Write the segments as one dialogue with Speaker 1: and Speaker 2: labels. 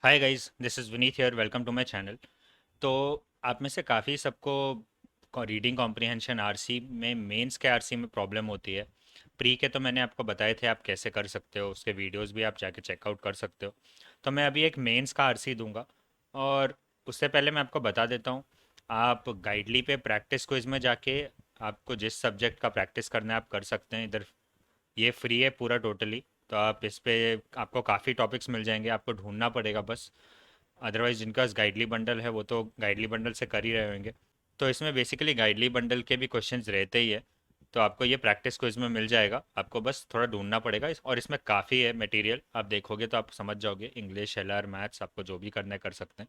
Speaker 1: Hi guys, this is Vineet here. Welcome to my channel. तो आप में से काफ़ी सबको रीडिंग कॉम्प्रिहेंशन आरसी में, मेंस के आरसी में प्रॉब्लम होती है। प्री के तो मैंने आपको बताए थे आप कैसे कर सकते हो, उसके वीडियोस भी आप जाके चेकआउट कर सकते हो। तो मैं अभी एक मेंस का आरसी दूंगा। और उससे पहले मैं आपको बता देता हूँ, आप गाइडली पे प्रैक्टिस क्विज में जाके आपको जिस सब्जेक्ट का प्रैक्टिस करना है आप कर सकते हैं इधर। ये फ्री है पूरा टोटली। तो आप इस पे आपको काफ़ी टॉपिक्स मिल जाएंगे, आपको ढूंढना पड़ेगा बस। अदरवाइज जिनका गाइडली बंडल है वो तो गाइडली बंडल से कर ही रहे होंगे। तो इसमें बेसिकली गाइडली बंडल के भी क्वेश्चंस रहते ही है। तो आपको ये प्रैक्टिस क्विज में मिल जाएगा, आपको बस थोड़ा ढूंढना पड़ेगा और इसमें काफ़ी है मटेरियल, आप देखोगे तो आप समझ जाओगे। इंग्लिश, एलआर, मैथ्स, आपको जो भी करना है कर सकते हैं।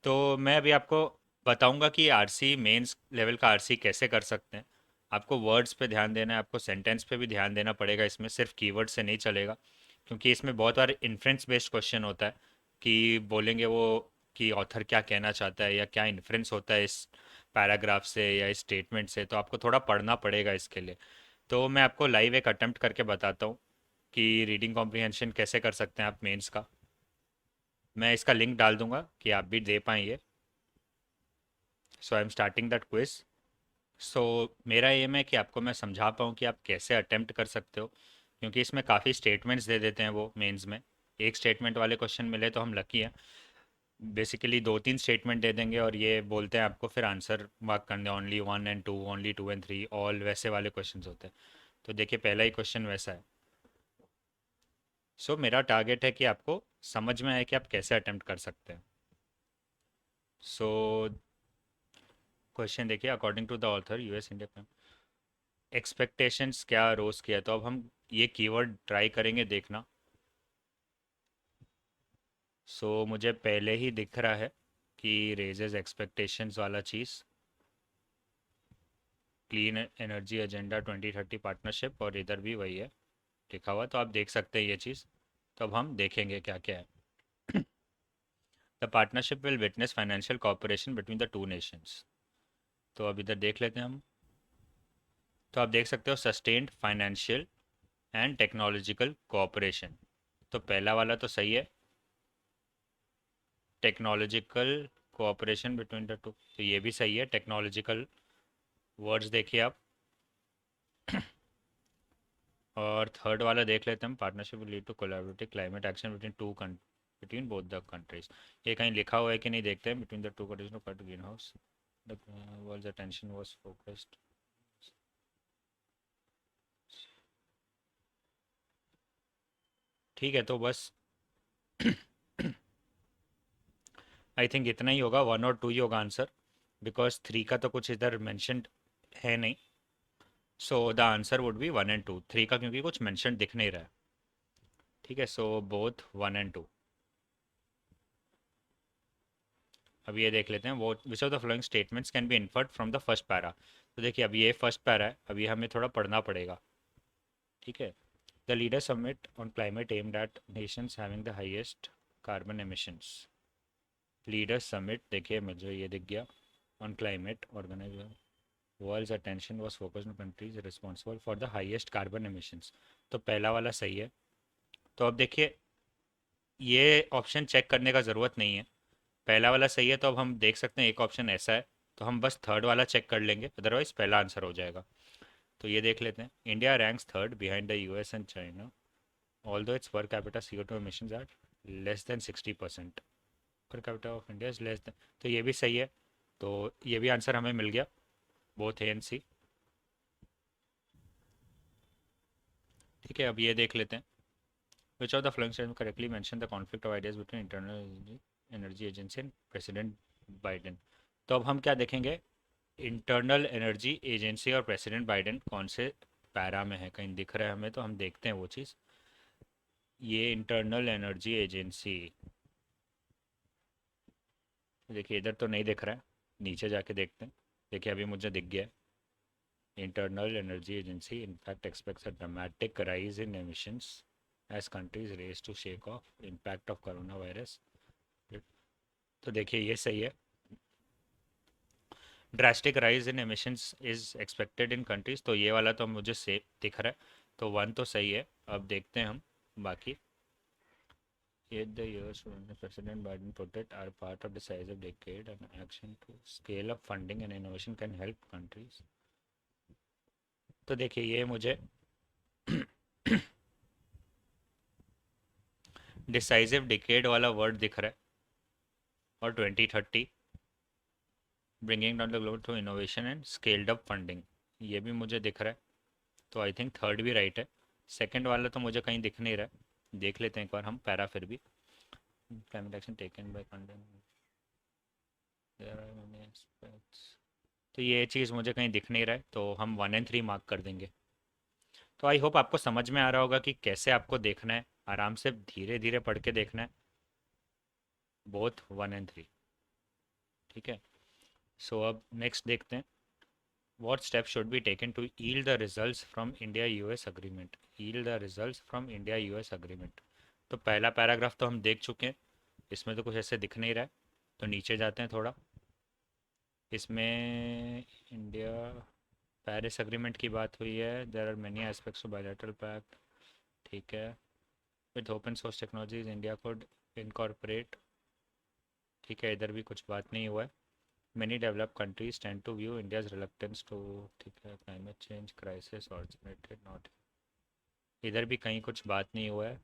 Speaker 1: तो मैं अभी आपको बताऊंगा कि आरसी मेंस लेवल का आरसी कैसे कर सकते हैं। आपको वर्ड्स पे ध्यान देना है, आपको सेंटेंस पे भी ध्यान देना पड़ेगा, इसमें सिर्फ कीवर्ड से नहीं चलेगा। क्योंकि इसमें बहुत बार इन्फ्रेंस बेस्ड क्वेश्चन होता है कि बोलेंगे वो कि ऑथर क्या कहना चाहता है या क्या इन्फ्रेंस होता है इस पैराग्राफ से या इस स्टेटमेंट से। तो आपको थोड़ा पढ़ना पड़ेगा इसके लिए। तो मैं आपको लाइव एक अटेम्प्ट करके बताता हूँ कि रीडिंग कॉम्प्रिहेंशन कैसे कर सकते हैं आप मेंस का। मैं इसका लिंक डाल दूंगा कि आप भी दे पाएँ ये। So I am starting that quiz. So मेरा एम है कि आपको मैं समझा पाऊँ कि आप कैसे अटेम्प्ट कर सकते हो। क्योंकि इसमें काफ़ी स्टेटमेंट्स दे देते हैं वो मेंस में। एक स्टेटमेंट वाले क्वेश्चन मिले तो हम लकी हैं। बेसिकली दो तीन स्टेटमेंट दे देंगे और ये बोलते हैं आपको फिर आंसर मार्क करने, only one and two, only two and three, all, वैसे वाले क्वेश्चन होते हैं। तो देखिए पहला ही क्वेश्चन वैसा है। सो मेरा टारगेट है कि आपको समझ में आए कि आप कैसे अटेम्प्ट कर सकते हैं। सो क्वेश्चन देखिए, according to the author US India expectations क्या रोज किया। तो अब हम ये कीवर्ड ट्राई करेंगे देखना। सो मुझे पहले ही दिख रहा है कि रेजेस एक्सपेक्टेशंस वाला चीज़, क्लीन एनर्जी एजेंडा 2030 पार्टनरशिप, और इधर भी वही है लिखा हुआ। तो आप देख सकते हैं ये चीज़। तो अब हम देखेंगे क्या क्या है। The partnership will witness financial cooperation between the two nations. तो अब इधर देख लेते हैं हम। तो आप देख सकते हो sustained financial and technological cooperation. तो पहला वाला तो सही है, technological cooperation between the to, तो ये भी सही है। टेक्नोलॉजिकल वर्ड्स देखिए आप। और थर्ड वाला देख लेते हैं हम, partnership will lead to collaborative climate action between both the countries. ये कहीं लिखा हुआ है कि नहीं देखते हैं। Between the two countries no cut green house the world's attention was focused. ठीक है, तो बस आई थिंक इतना ही होगा, वन और टू ही होगा आंसर। बिकॉज थ्री का तो कुछ इधर मेंशनड है नहीं। So the answer would be one and two, three का क्योंकि कुछ मेंशन दिख नहीं रहा है। ठीक है, so both one and two. अब ये देख लेते हैं, वो which of the following statements can be inferred from the first para. तो देखिए अब ये फर्स्ट पैरा है, अभी हमें थोड़ा पढ़ना पड़ेगा। ठीक है। The leader summit on climate aimed at nations having the highest carbon emissions. Leader summit देखिए मुझे ये दिख गया। On climate organise world's attention was focused on countries responsible for the highest carbon emissions. तो पहला वाला सही है। तो अब देखिए ये ऑप्शन चेक करने का ज़रूरत नहीं है, पहला वाला सही है। तो अब हम देख सकते हैं एक ऑप्शन ऐसा है, तो हम बस थर्ड वाला चेक कर लेंगे, अदरवाइज पहला आंसर हो जाएगा। तो ये देख लेते हैं, India ranks third behind the US and China although its per capita CO2 emissions are less than 60%। Per capita of India is less than, तो ये भी सही है। तो ये भी आंसर हमें मिल गया, बोथ ए एंड सी। ठीक है, अब ये देख लेते हैं, विच of the following statement correctly mention the conflict of ideas between internal energy agency and president Biden. तो अब हम क्या देखेंगे, इंटरनल एनर्जी एजेंसी और प्रेसिडेंट बाइडेन कौन से पैरा में है, कहीं दिख रहा है हमें तो हम देखते हैं वो चीज़। ये इंटरनल एनर्जी एजेंसी, देखिए इधर तो नहीं दिख रहा है, नीचे जाके देखते हैं। देखिए अभी मुझे दिख गया है, internal energy agency in fact expects a dramatic rise in emissions as countries race to shake off impact of corona virus. तो देखिए ये सही है, drastic rise in emissions is expected in countries. तो ये वाला तो मुझे सेफ दिख रहा है, तो वन तो सही है। अब देखते हैं हम बाकी। 8 the years when the President Biden put it are part of decisive decade and action to scale up funding and innovation can help countries. तो देखिए ये मुझे डिसाइसिव डिकेड वाला वर्ड दिख रहा है और 2030 bringing down the global through innovation and scaled up funding, ये भी मुझे दिख रहा है। तो आई थिंक थर्ड भी राइट है। सेकंड वाला तो मुझे कहीं दिख नहीं रहा है, देख लेते हैं एक बार हम पैरा फिर भी। Climate action taken by funding, there are many aspects. तो ये चीज़ मुझे कहीं दिख नहीं रहा है, तो हम 1 और 3 मार्क कर देंगे। तो आई होप आपको समझ में आ रहा होगा कि कैसे आपको देखना है, आराम से धीरे धीरे पढ़ के देखना है बोथ 1 और 3। ठीक है, सो अब नेक्स्ट देखते हैं। What steps should be taken to yield the results from India-US agreement? Yield the results from India-US agreement. तो पहला पैराग्राफ तो हम देख चुके हैं, इसमें तो कुछ ऐसे दिख नहीं रहा है, तो नीचे जाते हैं थोड़ा। इसमें इंडिया पेरिस एग्रीमेंट की बात हुई है, there are many aspects of bilateral pact. ठीक है, with open source technologies India code incorporate. ठीक है, इधर भी कुछ बात नहीं हुआ है। Many developed countries tend to view India's reluctance to, ठीक है, climate change crisis originated not, इधर भी कहीं कुछ बात नहीं हुआ है।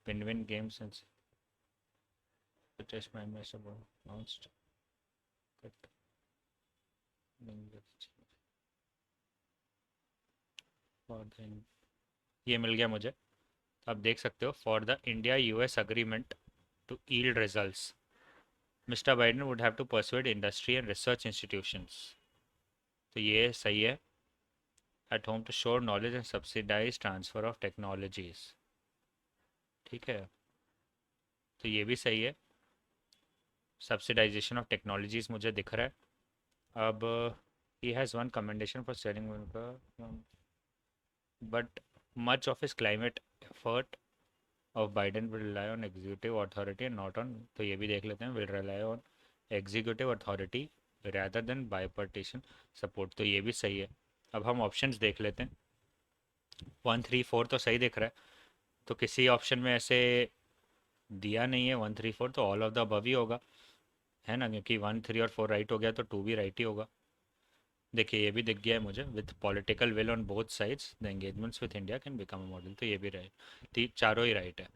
Speaker 1: Win-win games and British Prime Minister announced ये मिल गया मुझे। अब देख सकते हो, for the India US agreement to yield results mister Biden would have to persuade industry and research institutions. तो ये सही है। At home to shore knowledge and subsidise transfer of technologies. ठीक है, तो ये भी सही है। सब्सिडाइजेशन ऑफ टेक्नोलॉजीज मुझे दिख रहा है। अब he has won commendation for selling, but much of his climate effort of Biden will rely on executive authority and not on, तो ये भी देख लेते हैं, will rely on executive authority rather than bipartisan support, तो ये भी सही है। अब हम ऑप्शंस देख लेते हैं। 1, 3, 4 तो सही दिख रहा है, तो किसी ऑप्शन में ऐसे दिया नहीं है 1, 3, 4, तो ऑल ऑफ द अबव ही होगा, है ना, क्योंकि 1, 3 और 4 राइट हो गया तो 2 भी राइट ही होगा। देखिए ये भी दिख गया है मुझे, with political will on both sides the engagements with India can become a model, तो ये भी राइट, चारों ही राइट है।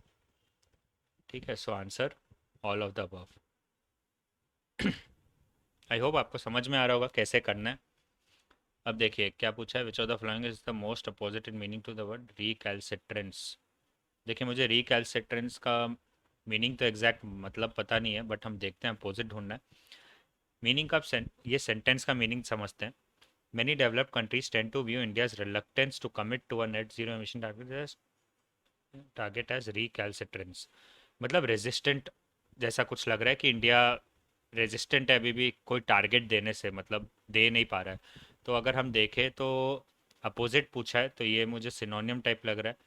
Speaker 1: ठीक है, so answer all of the above. I hope आपको समझ में आ रहा होगा कैसे करना है। अब देखिए क्या पूछा है, which of the following is the most opposite in meaning to the word recalcitrance. देखिए मुझे रिकैल्सिट्रेंस का मीनिंग तो एग्जैक्ट मतलब पता नहीं है, बट हम देखते हैं, अपोजिट ढूंढना है। मीनिंग का ये सेंटेंस का मीनिंग समझते हैं। Many developed countries tend to view India's reluctance to commit to a net zero emission target as recalcitrance, मतलब रेजिस्टेंट जैसा कुछ लग रहा है कि इंडिया रेजिस्टेंट है अभी भी कोई टारगेट देने से, मतलब दे नहीं पा रहा है। तो अगर हम देखें तो अपोजिट पूछा है, तो ये मुझे सिनोनियम टाइप लग रहा है।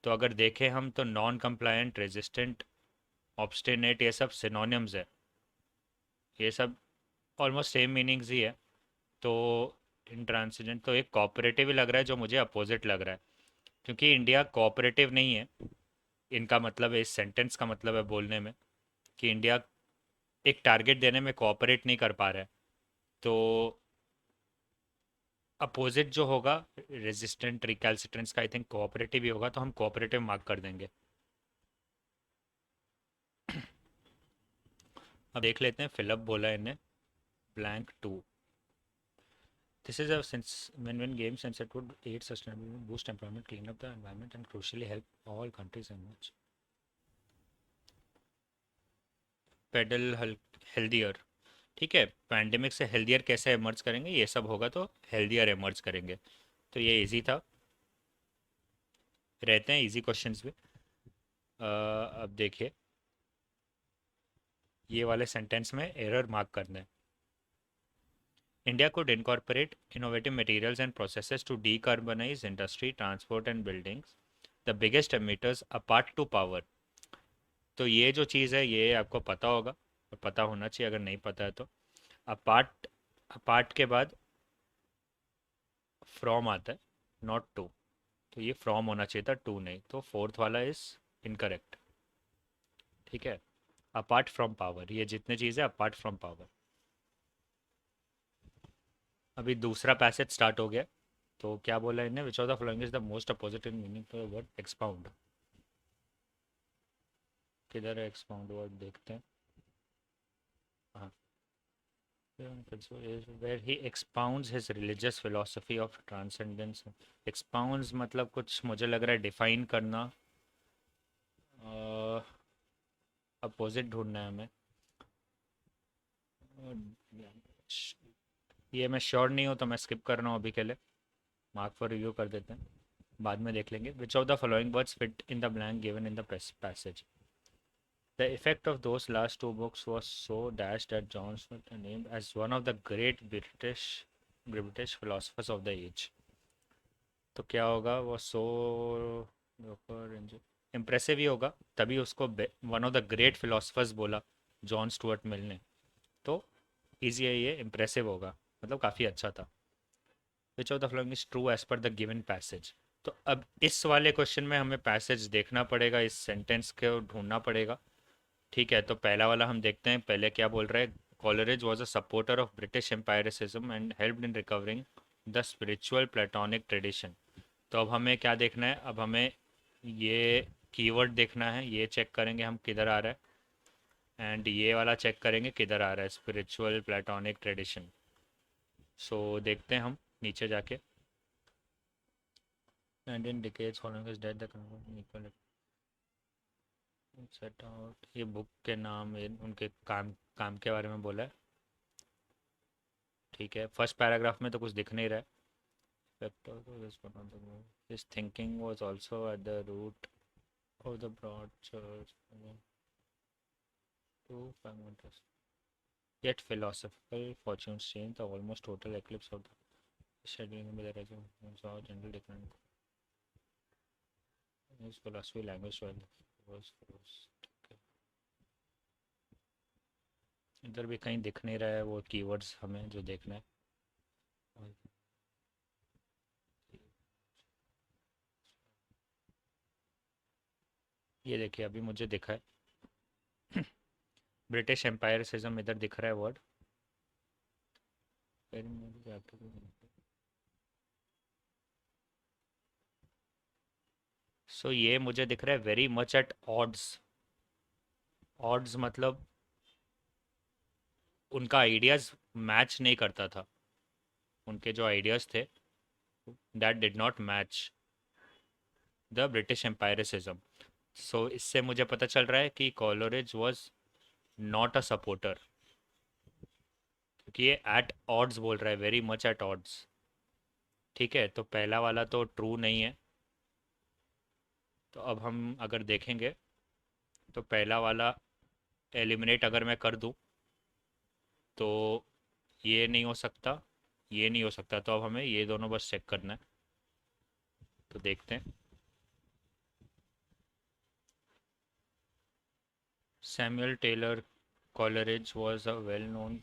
Speaker 1: तो अगर देखें हम तो नॉन कंप्लायंट, रेजिस्टेंट, ऑब्स्टिनेट, ये सब सिनोनियम्स है, ये सब ऑलमोस्ट सेम मीनिंग्स ही है। तो इंट्रांसिडेंट तो एक कोऑपरेटिव ही लग रहा है, जो मुझे अपोजिट लग रहा है, क्योंकि इंडिया कोऑपरेटिव नहीं है। इनका मतलब है, इस सेंटेंस का मतलब है बोलने में कि इंडिया एक टारगेट देने में कोऑपरेट नहीं कर पा रहा है। तो अपोजिट जो होगा रेजिस्टेंट रिकैल्सिट्रेंस का, आई थिंक कोऑपरेटिव ही होगा, तो हम कोऑपरेटिव मार्क कर देंगे। अब देख लेते हैं, फिलअप बोला है इन्हें, blank 2। This is a win-win game since it would aid sustainability, boost employment, clean up the environment, and crucially help all countries emerge. Pedal healthier, ठीक है, पैंडेमिक से हेल्दियर कैसे एमर्ज करेंगे, ये सब होगा तो हेल्दियर एमर्ज करेंगे। तो ये इजी था, रहते हैं इजी क्वेश्चंस भी। अब देखिए, ये वाले सेंटेंस में एरर मार्क करना है। India could incorporate innovative materials and processes to decarbonize industry, transport and buildings. The biggest emitters apart to power. तो ये जो चीज़ है ये आपको पता होगा, और पता होना चाहिए अगर नहीं पता है तो। अपार्ट, अपार्ट के बाद फ्रॉम आता है, नॉट टू, तो ये फ्रॉम होना चाहिए था, टू नहीं, तो फोर्थ वाला इज इनकरेक्ट। ठीक है, अपार्ट फ्रॉम पावर, ये जितने चीज़ है अपार्ट फ्रॉम पावर। अभी दूसरा पैसेज स्टार्ट हो गया। तो क्या बोला इन्हें, विच of the following is the most opposite in meaning for word expound. किधर है एक्सपाउंड वर्ड, देखते हैं। हाँ, where he expounds his religious philosophy of transcendence। expounds मतलब कुछ मुझे लग रहा है डिफाइन करना, अपोजिट ढूंढना है हमें। ये मैं श्योर नहीं हूँ तो मैं स्किप कर रहा हूँ अभी के लिए, मार्क फॉर रिव्यू कर देते हैं, बाद में देख लेंगे। विच of the following words fit in the blank given in the passage. The effect of those last two books was so dash that John Smith named as one of the great British philosophers of the age। तो क्या होगा वो, सो impressive ही होगा, तभी उसको one of the great philosophers बोला John Stuart Mill ने। तो इजी है, ये इम्प्रेसिव होगा, मतलब काफ़ी अच्छा था। Which of the following is true as per the given passage. तो अब इस वाले क्वेश्चन में हमें पैसेज देखना पड़ेगा, इस सेंटेंस को ढूंढना पड़ेगा। ठीक है, तो पहला वाला हम देखते हैं, पहले क्या बोल रहा है। Coleridge was a supporter of British empiricism and helped in recovering the spiritual Platonic tradition. तो अब हमें क्या देखना है, अब हमें ये कीवर्ड देखना है, ये चेक करेंगे हम किधर आ रहा है, एंड ये वाला चेक करेंगे किधर आ रहा है, स्पिरिचुअल प्लेटोनिक ट्रेडिशन। सो देखते हैं हम नीचे जाके। 19 decades following his death, the equal set out, ये बुक के नाम, ये उनके काम काम के बारे में बोला है। ठीक है, फर्स्ट पैराग्राफ में तो कुछ दिख नहीं रहा है। His thinking was also at the root of the broad church to fragmentous. Yet philosophical fortunes changed the almost total eclipse of the scheduling with the regime saw general decline. His philosophy language was okay। इधर भी कहीं दिख नहीं रहा है वो keywords हमें जो देखना है। ये देखिए अभी मुझे दिखा है, ब्रिटिश एम्पायरिज्म इधर दिख रहा है वर्ड। सो ये मुझे दिख रहा है very much at odds. Odds मतलब उनका आइडियाज मैच नहीं करता था, उनके जो आइडियाज थे that did not match the British empiricism. So इससे मुझे पता चल रहा है कि Coleridge was not a supporter, क्योंकि ये एट ऑड्स बोल रहा है, वेरी मच एट ऑड्स। ठीक है, तो पहला वाला तो ट्रू नहीं है। तो अब हम अगर देखेंगे तो पहला वाला एलिमिनेट अगर मैं कर दूं तो ये नहीं हो सकता, ये नहीं हो सकता, तो अब हमें ये दोनों बस चेक करना है। तो देखते हैं। Samuel Taylor Coleridge was a well-known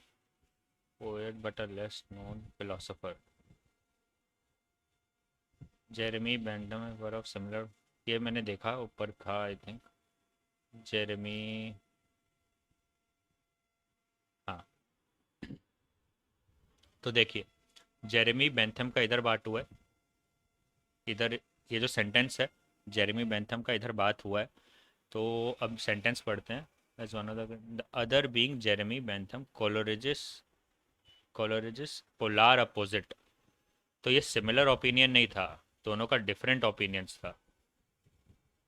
Speaker 1: poet but a less known philosopher। Jeremy Bentham were of similar, ये मैंने देखा ऊपर था आई थिंक। जेरेमी, हाँ, तो देखिए जेरेमी बेंथम का इधर बात हुआ है, इधर ये जो सेंटेंस है जेरेमी बेंथम का इधर बात हुआ है। तो अब सेंटेंस पढ़ते हैं। As one of the other being Jeremy Bentham Coleridge's polar opposite. तो ये सिमिलर ओपिनियन नहीं था, दोनों का डिफरेंट ओपिनियंस था।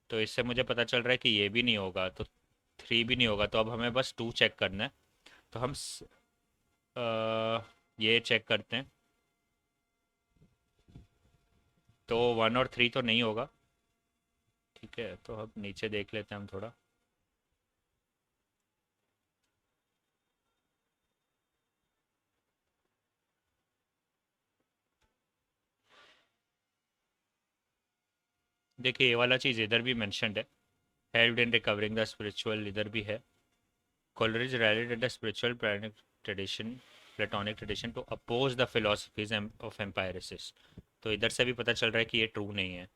Speaker 1: तो इससे मुझे पता चल रहा है कि ये भी नहीं होगा, तो थ्री भी नहीं होगा, तो अब हमें बस टू चेक करना है। तो हम ये चेक करते हैं, तो वन और थ्री तो नहीं होगा। ठीक है, तो अब नीचे देख लेते हैं हम थोड़ा। देखिए ये वाला चीज़ इधर भी मेंशनड है, helped in recovering the spiritual, इधर भी है। Coleridge rallied at the spiritual Platonic tradition to oppose the philosophies of empiricists। तो इधर से भी पता चल रहा है कि ये ट्रू नहीं है।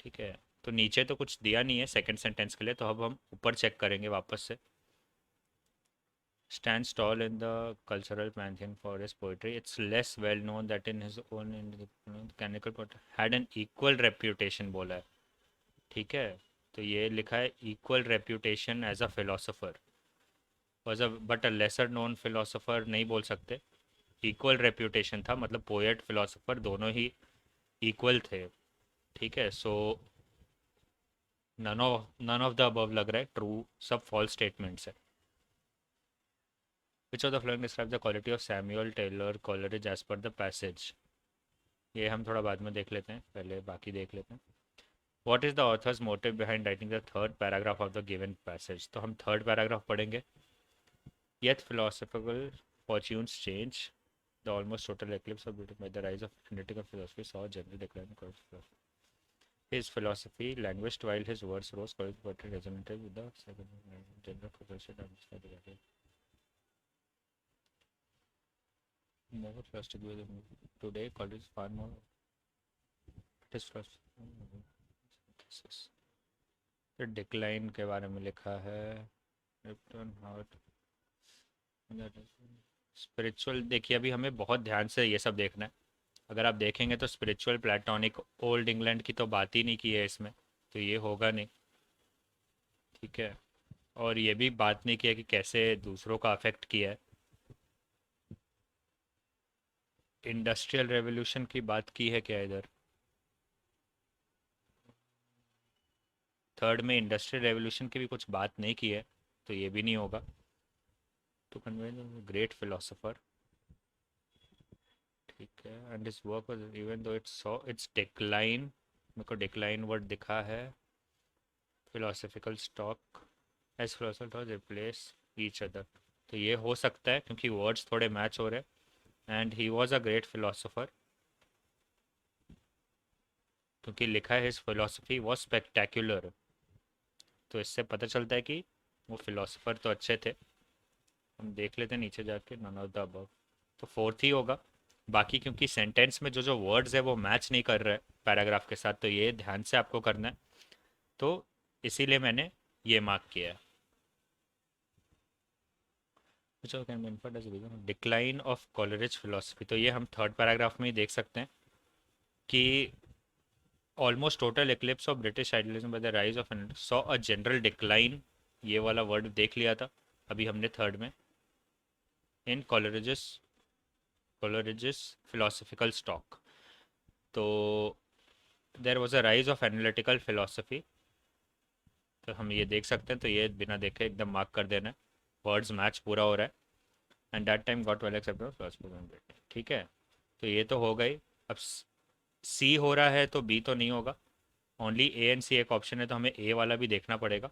Speaker 1: ठीक है, तो नीचे तो कुछ दिया नहीं है सेकंड सेंटेंस के लिए, तो अब हम ऊपर चेक करेंगे वापस से। Stands tall in the cultural pantheon for his poetry. It's less well known that in his own canonical poet had an equal reputation बोला है। ठीक है, तो ये लिखा है equal reputation as a philosopher was a but a lesser known philosopher नहीं बोल सकते। equal reputation था, मतलब पोएट फिलोसोफर दोनों ही इक्वल थे। ठीक है, सो नन ऑफ द अबव लग रहा है ट्रू, सब फॉल्स स्टेटमेंट्स है। Which of the following describes the quality of Samuel Taylor Coleridge as per the passage? ये हम थोड़ा बाद में देख लेते हैं, पहले बाकी देख लेते हैं। What is the author's motive behind writing the third paragraph of the given passage? तो हम थर्ड पैराग्राफ पढ़ेंगे। Yet philosophical fortunes change. The almost total eclipse of beauty by the rise of analytical philosophy saw a general decline in Coleridge's philosophy. His philosophy languished while his words rose. Coleridge's poetry resonated with the general philosophy. More plastic with today Coleridge is far more decline के बारे में लिखा है। Spiritual देखिए, अभी हमें बहुत ध्यान से ये सब देखना है। अगर आप देखेंगे तो स्पिरिचुअल प्लेटोनिक ओल्ड इंग्लैंड की तो बात ही नहीं की है इसमें, तो ये होगा नहीं। ठीक है, और ये भी बात नहीं किया कि कैसे दूसरों का अफेक्ट किया है। इंडस्ट्रियल रेवोल्यूशन की बात की है क्या इधर? थर्ड में इंडस्ट्रियल रेवोल्यूशन की भी कुछ बात नहीं की है, तो ये भी नहीं होगा। टू कन्वे ग्रेट फिलोसोफर, ठीक है, and this work was even though its saw its decline, मेरे को डिक्लाइन वर्ड दिखा है। Philosophical stock as philosopher replace each other, तो ये हो सकता है क्योंकि वर्ड्स थोड़े मैच हो रहे हैं। And he was a great philosopher, क्योंकि लिखा है हिज फिलोसफी वॉज स्पेक्टेक्युलर, तो इससे पता चलता है कि वो फिलोसोफर तो अच्छे थे। हम देख लेते हैं नीचे जाके, नन ऑफ द अबव, तो फोर्थ ही होगा। बाकी क्योंकि सेंटेंस में जो जो वर्ड्स है वो मैच नहीं कर रहे पैराग्राफ के साथ, तो ये ध्यान से आपको करना है, तो इसीलिए मैंने ये मार्क किया है। डिक्लाइन ऑफ कॉलरिज फिलोसफी, तो ये हम थर्ड पैराग्राफ में ही देख सकते हैं कि almost total eclipse of British idealism by the rise of saw a general decline, ये वाला वर्ड देख लिया था अभी हमने थर्ड में। इन कॉलरिजिस फिलोसफिकल स्टॉक, तो there was a rise of analytical philosophy, तो हम ये देख सकते हैं, तो ये बिना देखे एकदम मार्क कर देना है, वर्ड्स मैच पूरा हो रहा है। And that time got well accepted philosophy, ठीक है, तो ये तो हो गई। अब सी हो रहा है तो बी तो नहीं होगा, ओनली ए एंड सी एक ऑप्शन है, तो हमें ए वाला भी देखना पड़ेगा।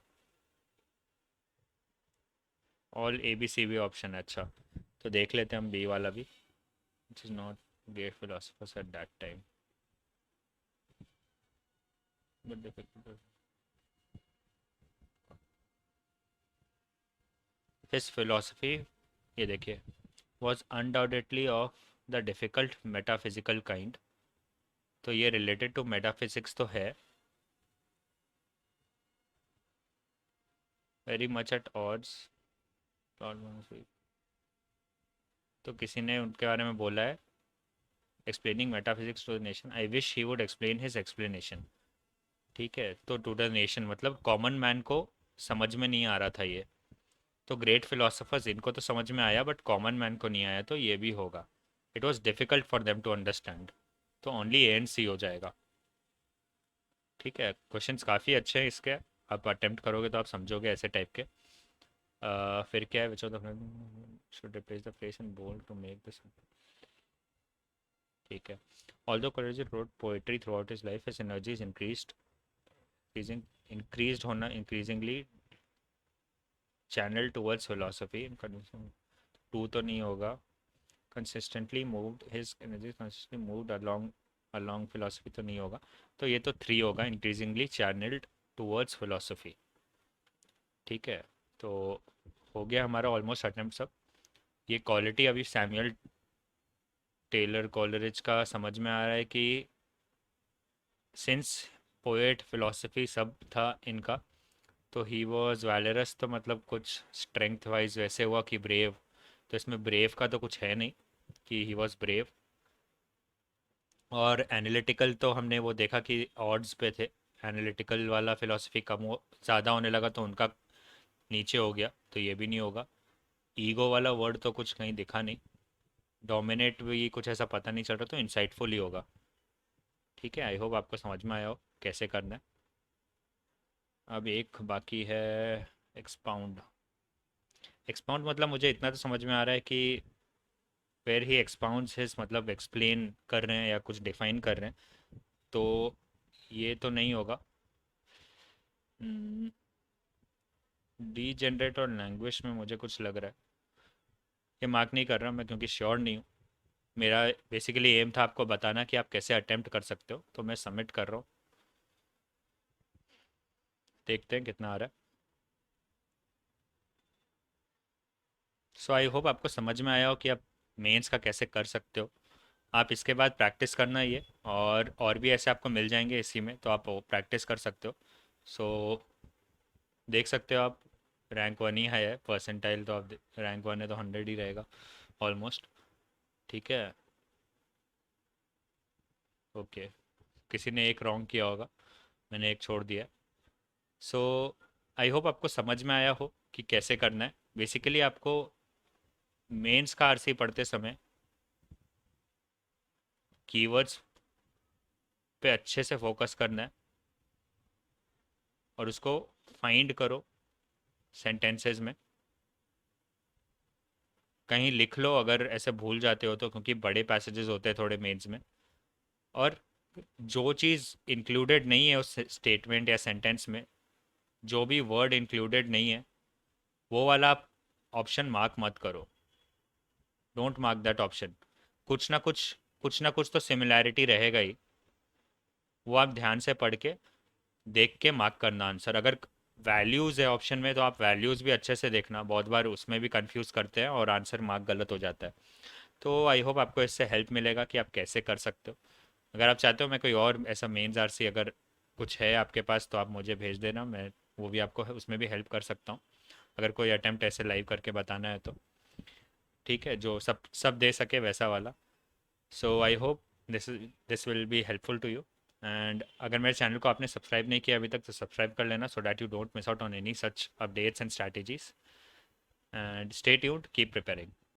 Speaker 1: ऑल ए बी सी भी ऑप्शन है, अच्छा, तो देख लेते हैं हम बी वाला भी, which is not great philosophers at that time but difficult his philosophy, ये देखिए, was undoubtedly of the difficult metaphysical kind, तो ये रिलेटेड टू मेटाफिजिक्स तो है। वेरी मच एट ऑड्स, तो किसी ने उनके बारे में बोला है explaining metaphysics to the nation, I wish he would explain his explanation. ठीक है, तो टू द नेशन मतलब कॉमन मैन को समझ में नहीं आ रहा था ये, तो ग्रेट फिलोसफर्स इनको तो समझ में आया बट कॉमन मैन को नहीं आया, तो ये भी होगा। It was difficult for them to understand, तो ओनली ए एंड सी हो जाएगा। ठीक है, क्वेश्चंस काफ़ी अच्छे हैं इसके, आप अटेम्प्ट करोगे तो आप समझोगे ऐसे टाइप के। फिर क्या है, which of the should replace the phrase in bold to make this, ठीक है। Although Coleridge wrote poetry throughout his life, his energy is increased होना increasingly channel towards philosophy, to तो नहीं होगा। Consistently moved his energy consistently moved along along philosophy तो नहीं होगा, तो ये तो थ्री होगा, इंक्रीजिंगली चैनल्ड टूवर्ड्स फिलोसफी। ठीक है, तो हो गया हमारा ऑलमोस्ट अटेम्प्ट सब। ये क्वालिटी अभी सैमुअल टेलर कॉलरिज का समझ में आ रहा है कि सिंस पोएट फिलोसफी सब था इनका। तो ही वॉज वैलरस, तो मतलब कुछ स्ट्रेंथ वाइज वैसे हुआ कि ब्रेव। तो इसमें ब्रेव का तो कुछ है नहीं कि ही वॉज ब्रेव। और एनालिटिकल तो हमने वो देखा कि ऑड्स पे थे। एनालिटिकल वाला फिलोसफी कम हो ज़्यादा होने लगा तो उनका नीचे हो गया, तो ये भी नहीं होगा। ईगो वाला वर्ड तो कुछ कहीं दिखा नहीं। डोमिनेट भी कुछ ऐसा पता नहीं चल रहा, तो इंसाइटफुल ही होगा। ठीक है, आई होप आपको समझ में आया हो कैसे करना है। अब एक बाकी है एक्सपाउंड। एक्सपाउंड मतलब मुझे इतना तो समझ में आ रहा है कि वेर ही एक्सपाउंड्स हिज, मतलब एक्सप्लेन कर रहे हैं या कुछ डिफाइन कर रहे हैं। तो ये तो नहीं होगा। डी जनरेट और लैंग्वेज में मुझे कुछ लग रहा है। ये मार्क नहीं कर रहा मैं क्योंकि श्योर नहीं हूँ। मेरा बेसिकली एम था आपको बताना कि आप कैसे अटेम्प्ट कर सकते हो, तो मैं सबमिट कर रहा हूँ। देखते हैं कितना आ रहा है। सो आई होप आपको समझ में आया हो कि आप मेंस का कैसे कर सकते हो। आप इसके बाद प्रैक्टिस करना ये, और भी ऐसे आपको मिल जाएंगे इसी में, तो आप प्रैक्टिस कर सकते हो। सो देख सकते हो आप, रैंक वन ही है परसेंटाइल, तो आप रैंक वन है तो 100 ही रहेगा ऑलमोस्ट। ठीक है। ओके, किसी ने एक रॉन्ग किया होगा, मैंने एक छोड़ दिया। सो आई होप आपको समझ में आया हो कि कैसे करना है। बेसिकली आपको मेंस का आरसी पढ़ते समय कीवर्ड्स पे अच्छे से फोकस करना है और उसको फाइंड करो सेंटेंसेस में। कहीं लिख लो अगर ऐसे भूल जाते हो तो, क्योंकि बड़े पैसेजेस होते हैं थोड़े मेंस में। और जो चीज़ इंक्लूडेड नहीं है उस स्टेटमेंट या सेंटेंस में, जो भी वर्ड इंक्लूडेड नहीं है, वो वाला आप ऑप्शन मार्क मत करो। Don't mark that option. कुछ ना कुछ, कुछ ना कुछ तो सिमिलैरिटी रहेगा ही। वो आप ध्यान से पढ़ के देख के मार्क करना आंसर। अगर वैल्यूज़ है ऑप्शन में तो आप वैल्यूज़ भी अच्छे से देखना, बहुत बार उसमें भी कंफ्यूज करते हैं और आंसर मार्क गलत हो जाता है। तो आई होप आपको इससे हेल्प मिलेगा कि आप कैसे कर सकते हो। अगर आप चाहते हो मैं कोई और ऐसा मेंस आरसी अगर कुछ है आपके पास तो आप मुझे भेज देना, मैं वो भी आपको उसमें भी हेल्प कर सकता हूँ, अगर कोई अटेम्प्ट ऐसे लाइव करके बताना है तो। ठीक है, जो सब सब दे सके वैसा वाला। So I hope this will be helpful to you. And अगर मेरे चैनल को आपने सब्सक्राइब नहीं किया अभी तक तो सब्सक्राइब कर लेना, so that you don't miss out on any such updates and strategies. And stay tuned, keep preparing.